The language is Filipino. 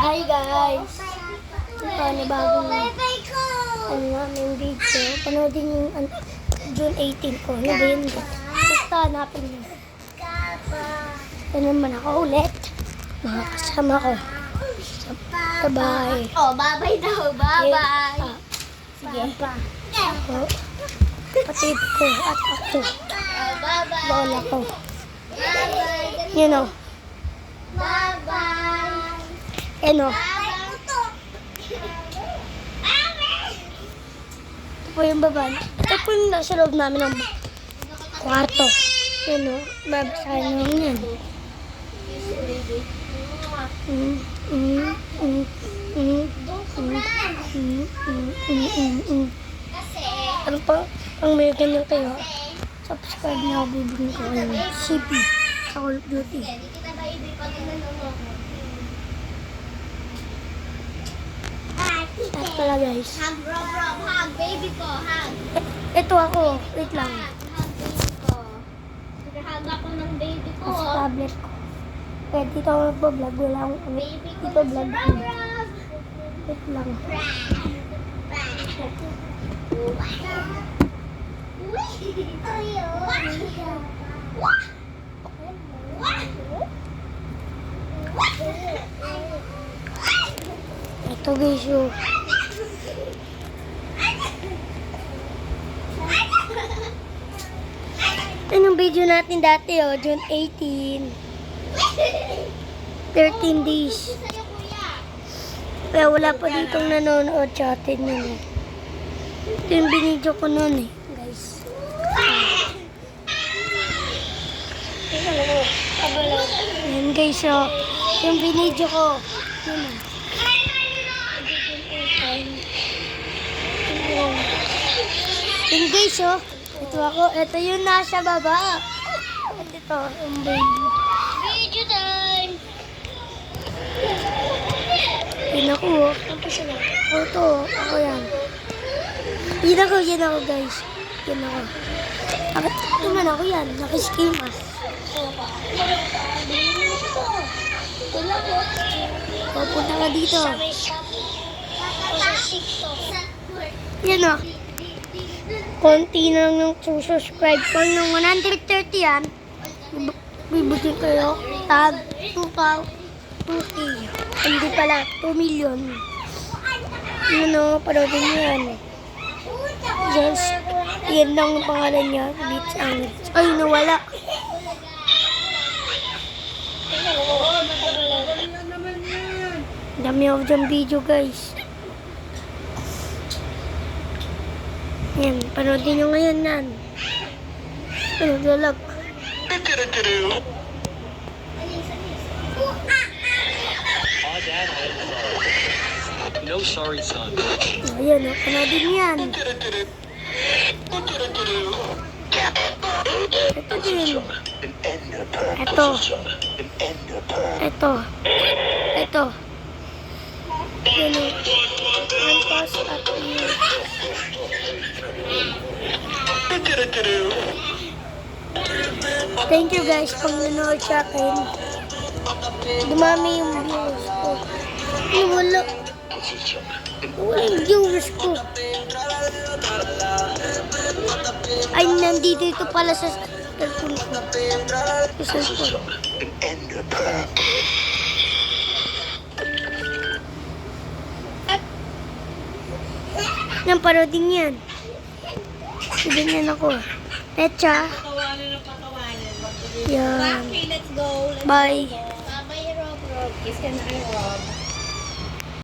Hi guys! Ito na bagong namin video. Panoodin yung June 18 ko. Ano ba yun? Basta hanapin nyo. Ito naman ako ulit. Mga kasama ko. Sa bahay. Oh, bye-bye daw. Bye-bye. Sige pa. Ako. Patid ko at ako. Oh, bye-bye. Lola ko. Bye-bye. You know. Bye-bye. Ano? Ito po yung baba. Ito po yung nasa loob namin ng kwarto. Yun o. Babasahin namin yan. Ano pa? Ang may ganyan kayo. Subscribe niyo ako. Bibigyan ko kayo ng CP sa Call of Duty. At pala guys. Hug, Rob. Hug, baby ko. Hug. Ito ako. Wait lang. Hug, baby ko. Hug ako ng baby ko. Sa tablet ko. Kaya dito ako nagpa-vlog. Wala akong ano. Baby ko. Dito vlog ko. Wait lang. Ito guys yung anong video natin dati June 18. 13 days. Kaya wala pa ditong nanonood sa atin nun eh. Ito yung binidyo ko nun eh, guys. Ayan guys, yung binidyo ko. Yun ah. Yun guys, ito ako. Ito yung nasa baba. At ito, yung baby. Video time. Yun ako, Ito, ako yan. Yan ako guys. Yan ako. Bakit naman ako yan? Naka-schema. Pupunta ka dito. Yan o. Konti na lang yung subscribe ko. Nung 130 yan, bibutin kayo. Tag 2K. Hindi pala, 2 million. Yun o, panoodin nyo yan. Yes. Yan lang ang pangalan niya. Beats Angles. Ay, nawala. Dami ako dyan video, guys. Yan, panoodin nyo ngayon yan. Ano, lalag. No sorry, son. Ayan, panoodin nyo yan. Ito din. Ito. Ito. Ito. Yan o. Antos at iyo. Thank you guys pang nanood sa akin. Dumami yung views ko. Ay, wala. Wala yung viewers ko. Ay, nandito ito pala sa cellphone ko. Sa cellphone. Nang paroding yan. Ganyan ako. Pecha. Yan. Okay, let's go. Bye. Bye-bye, Rob. Kiss ka na kay Rob.